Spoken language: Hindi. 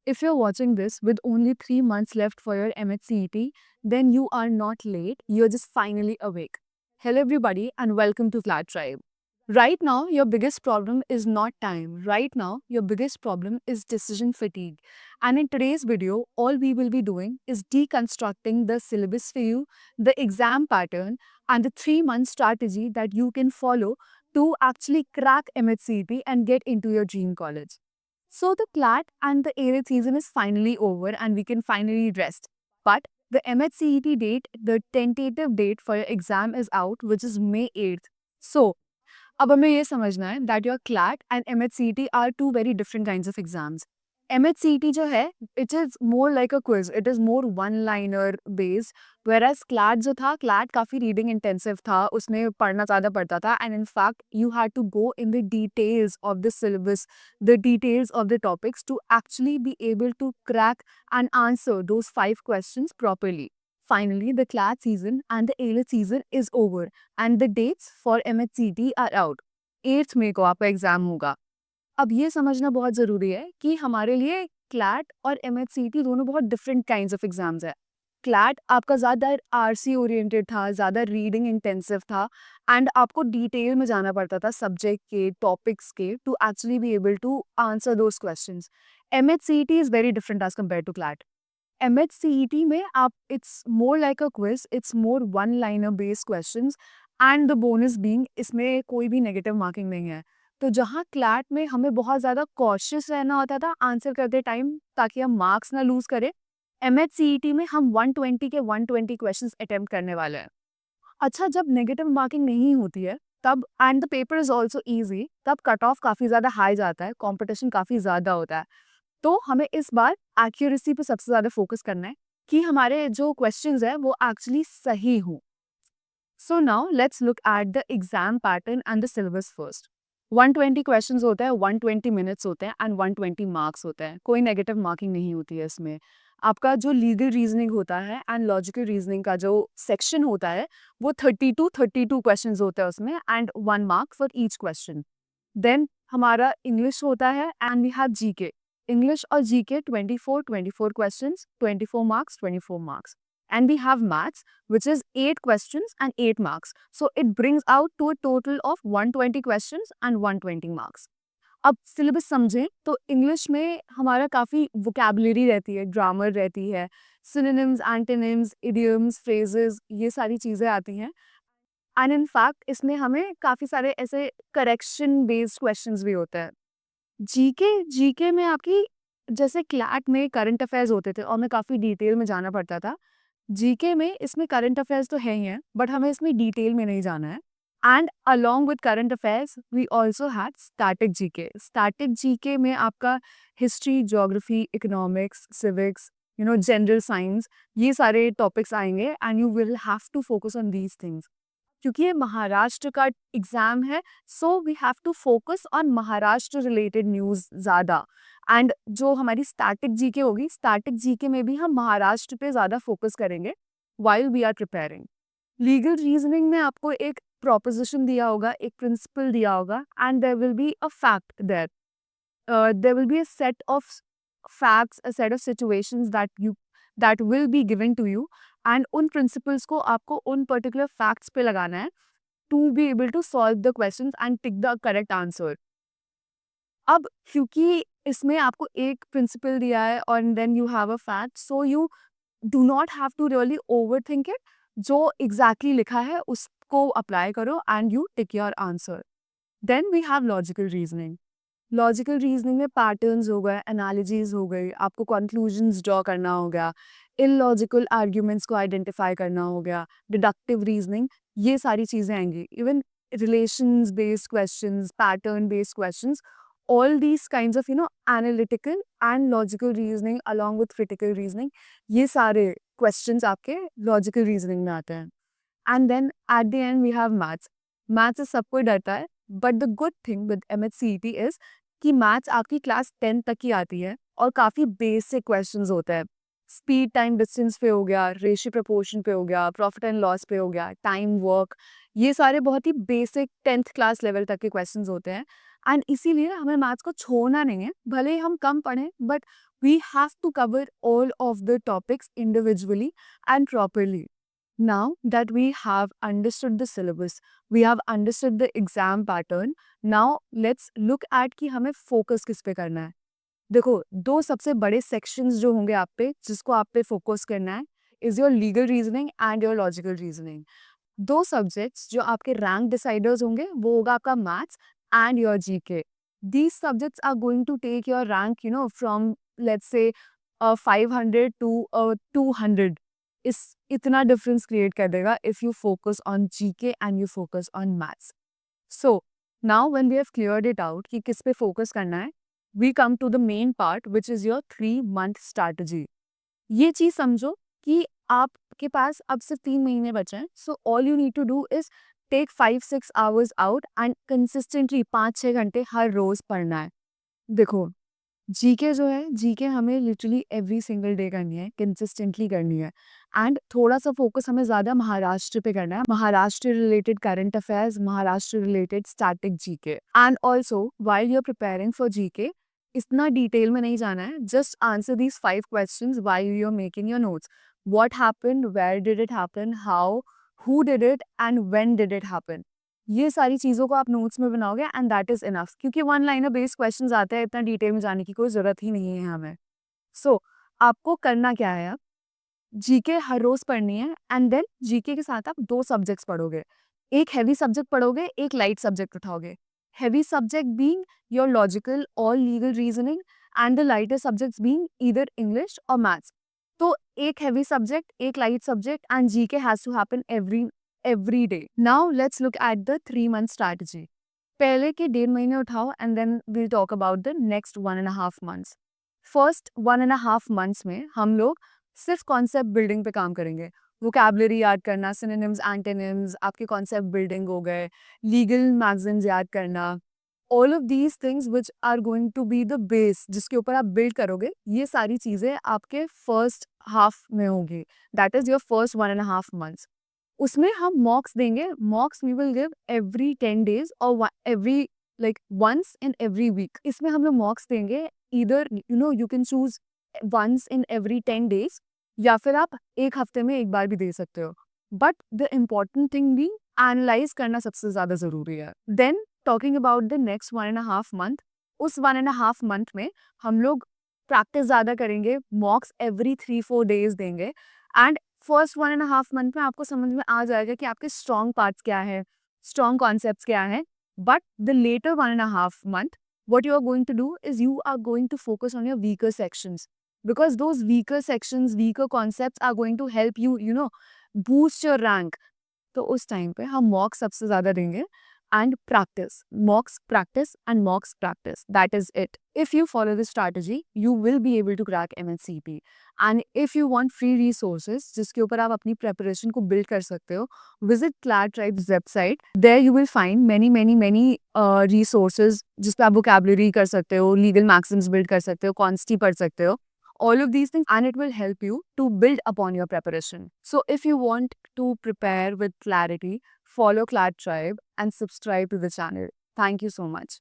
If you're watching this with only 3 months left for your MHCET, then you are not late, you're just finally awake. Hello, everybody, and welcome to Flat Tribe. Right now, your biggest problem is not time. Right now, your biggest problem is decision fatigue. And in today's video, all we will be doing is deconstructing the syllabus for you, the exam pattern, and the 3 month strategy that you can follow to actually crack MHCET and get into your dream college. So the CLAT and the A-Level season is finally over and we can finally rest. But the MHCET date, the tentative date for your exam is out, which is May 8th. So, अब हमें ये समझना है that your CLAT and MHCET are two very different kinds of exams. MHCET जो है, it is more like a quiz. It is more one-liner based. Whereas CLAT जो था, CLAT काफ़ी reading intensive था, उसमें पढ़ना ज़्यादा पड़ता था, and in fact, you had to go in the details of the syllabus, the details of the topics to actually be able to crack and answer those 5 questions properly. Finally, the CLAT season and the A-Level season is over, and the dates for MHCET are out. 8th मई को आपका एग्जाम होगा. अब ये समझना बहुत ज़रूरी है कि हमारे लिए क्लैट और MHCET दोनों बहुत डिफरेंट काइंड्स ऑफ एग्जाम्स है. क्लैट आपका ज़्यादा आरसी ओरिएंटेड था, ज़्यादा रीडिंग इंटेंसिव था, एंड आपको डिटेल में जाना पड़ता था सब्जेक्ट के, टॉपिक्स के, to actually be able to answer those questions. MHCET is very different as compare to CLAT. MHCET में आप it's more like a quiz, it's more one liner based questions, and the bonus being इसमें कोई भी नेगेटिव मार्किंग नहीं है. तो जहाँ क्लैट में हमें बहुत ज़्यादा कॉशियस रहना होता था आंसर करते टाइम ताकि हम मार्क्स ना लूज करें, MHCET में हम 120 के 120 क्वेश्चंस अटेम्प्ट करने वाले हैं. अच्छा, जब नेगेटिव मार्किंग नहीं होती है तब and the paper is also easy, तब कट ऑफ काफ़ी ज़्यादा हाई जाता है, कॉम्पिटिशन काफ़ी ज़्यादा होता है. तो हमें इस बार एक्यूरेसी पे सबसे ज़्यादा फोकस करना है कि हमारे जो क्वेश्चंस है वो एक्चुअली सही हों. So now let's look at the exam pattern and the syllabus first. 120 questions होते हैं, 120 मिनट्स होते हैं एंड 120 मार्क्स होते हैं. कोई नेगेटिव मार्किंग नहीं होती है इसमें. आपका जो लीगल रीजनिंग होता है एंड लॉजिकल रीजनिंग का जो सेक्शन होता है वो 32 क्वेश्चंस होते हैं उसमें and 1 mark for each question. Then हमारा इंग्लिश होता है and we have GK. English और GK 24 questions, 24 marks, 24 marks. And we have maths, which is 8 questions and 8 marks. So it brings out to a total of 120 questions and 120 marks. अब सिलेबस समझें तो इंग्लिश में हमारा काफ़ी वोकेबुलरी रहती है, ग्रामर रहती है, सिनोनिम्स, एंटोनिम्स, इडियम्स, फ्रेजेस, ये सारी चीज़ें आती हैं. एंड इन फैक्ट इसमें हमें काफ़ी सारे ऐसे करेक्शन बेस्ड क्वेश्चंस भी होते हैं. जीके में आपकी जैसे क्लैट में करंट अफेयर्स होते थे और हमें काफ़ी डिटेल में जाना पड़ता था. जीके में इसमें करंट अफेयर्स तो है ही हैं, बट हमें इसमें डिटेल में नहीं जाना है. And along with current affairs we also had static GK. Static GK में आपका history, geography, economics, civics, general science, ये सारे टॉपिक्स आएंगे and you will have to focus on these things. क्योंकि ये महाराष्ट्र का एग्जाम है, so we have to focus on Maharashtra related news ज़्यादा. एंड जो हमारी स्टैटिक जीके होगी, स्टैटिक जीके में भी हम महाराष्ट्र पे ज़्यादा फोकस करेंगे while we are preparing. Legal reasoning में आपको एक प्रोपोजिशन दिया होगा, एक प्रिंसिपल दिया होगा, and there will be a fact that there will be a set of facts, a set of situations that will be given to you, and उन principles को आपको उन particular facts पे लगाना है to be able to solve the questions and pick the correct answer. अब क्योंकि इसमें आपको एक principle दिया है और then you have a fact, so you do not have to really overthink it. जो exactly लिखा है उसको apply करो and you tick your answer. Then we have logical reasoning. Logical reasoning में पैटर्न्स हो गए, एनालॉजीज हो गई, आपको कंक्लूजन्स ड्रॉ करना हो गया, इलॉजिकल आर्ग्यूमेंट्स को आइडेंटिफाई करना हो गया, डिडक्टिव रीजनिंग, ये सारी चीज़ें आएंगी. Even relations based questions, pattern based questions, all these kinds of analytical and logical reasoning along with critical reasoning, ये सारे क्वेश्चंस आपके लॉजिकल रीजनिंग में आते हैं. And then at the end we have maths. Maths से सब कोई डरता है, but the good thing with MHCET is कि मैथ्स आपकी क्लास 10 तक ही आती है और काफ़ी बेसिक क्वेश्चंस होते हैं. स्पीड टाइम डिस्टेंस पे हो गया, रेशियो प्रपोर्शन पे हो गया, प्रॉफिट एंड लॉस पे हो गया, टाइम वर्क, ये सारे बहुत ही बेसिक 10th क्लास लेवल तक के क्वेश्चंस होते हैं. एंड इसीलिए हमें मैथ्स को छोड़ना नहीं है, भले ही हम कम पढ़ें, but We have to cover all of the topics individually and properly. Now that we have understood the syllabus, we have understood the exam pattern, now let's look at कि हमें focus किस पे करना है। देखो, दो सबसे बड़े सेक्शंस जो होंगे आप पे, जिसको आप पे फोकस करना है, is your legal reasoning and your logical reasoning. दो सब्जेक्ट्स जो आपके रैंक डिसाइडर्स होंगे, वो होगा आपका maths and your GK. These subjects are going to take your rank from let's say 500 to 200। इस इतना डिफरेंस क्रिएट कर देगा if you focus on GK and you focus on maths. So now when we have cleared it out कि किस पे फोकस करना है, we come to the main part which is your 3 month strategy. ये चीज समझो कि आपके पास अब सिर्फ 3 महीने बचे हैं, so all you need to do is take 5-6 hours out and consistently 5-6 घंटे हर रोज पढ़ना है। देखो, जीके जो है, जीके हमें लिटरली एवरी सिंगल डे करनी है, कंसिस्टेंटली करनी है। एंड थोड़ा सा फोकस हमें ज़्यादा महाराष्ट्र पे करना है, Maharashtra related current affairs, Maharashtra related static GK. And also while you are preparing for GK, इतना डिटेल में नहीं जाना है, just answer these 5 questions while you are making your notes. What happened, where did it happen, how, who did it and when did it happen? ये सारी चीज़ों को आप नोट्स में बनाओगे एंड दैट इज इनफ, क्योंकि वन लाइनर बेस्ड क्वेश्चंस आते हैं, इतना डिटेल में जाने की कोई ज़रूरत ही नहीं है हमें। सो आपको करना क्या है, अब जीके हर रोज पढ़नी है एंड देन जीके के साथ आप दो सब्जेक्ट्स पढ़ोगे। एक हैवी सब्जेक्ट पढ़ोगे, एक लाइट सब्जेक्ट उठाओगे। Heavy subject being your logical और legal reasoning and the lighter subjects being either English और मैथ्स। तो एक हैवी सब्जेक्ट, एक light subject and GK has to happen every day. Now let's look at the 3 month strategy. पहले के 1.5 महीने उठाओ and then we'll talk about the next 1.5 months। First 1.5 months में हम लोग सिर्फ कॉन्सेप्ट बिल्डिंग पे काम करेंगे। वोकैबुलरी याद करना, सिनोनिम्स, एंटोनिम्स, आपके कॉन्सेप्ट बिल्डिंग हो गए, लीगल मैगजीन्स याद करना, all of these things which are going to be the base जिसके ऊपर आप बिल्ड करोगे। ये सारी चीज़ें आपके फर्स्ट हाफ में होगी, that is your first 1.5 months। उसमें हम मॉक्स देंगे। Mocks we will give every 10 days और every like once in every week. इसमें हम लोग मॉक्स देंगे, either you can choose once in every 10 days या फिर आप एक हफ्ते में एक बार भी दे सकते हो। बट द इम्पॉर्टेंट थिंग भी एनालाइज करना सबसे ज्यादा जरूरी है। Then talking about the next 1.5 month, उस 1.5 month में हम लोग प्रैक्टिस ज्यादा करेंगे, मॉक्स एवरी 3-4 days देंगे एंड फर्स्ट 1.5 month में आपको समझ में आ जाएगा कि आपके स्ट्रॉन्ग पार्ट्स क्या है, स्ट्रॉन्ग कॉन्सेप्ट्स क्या है। But the latter 1.5 month, what you are going to do is you are going to focus on your weaker sections, because those weaker sections, weaker concepts are going to help you, boost your rank. तो उस टाइम पे हम मॉक्स सबसे ज़्यादा देंगे and practice, mocks practice and mocks practice, that is it. If you follow this strategy you will be able to crack MNCP। And if you want free resources जिसके ऊपर आप अपनी प्रेपरेशन को बिल्ड कर सकते हो, visit CLAT tribes website. There you will find many many many resources जिस पे आप वोकैबुलरी कर सकते हो, लीगल मैक्सिम्स बिल्ड कर सकते हो, कॉन्स्टी पढ़ सकते हो, all of these things, and it will help you to build upon your preparation. So if you want to prepare with clarity, follow Clad Tribe and subscribe to the channel. Thank you so much.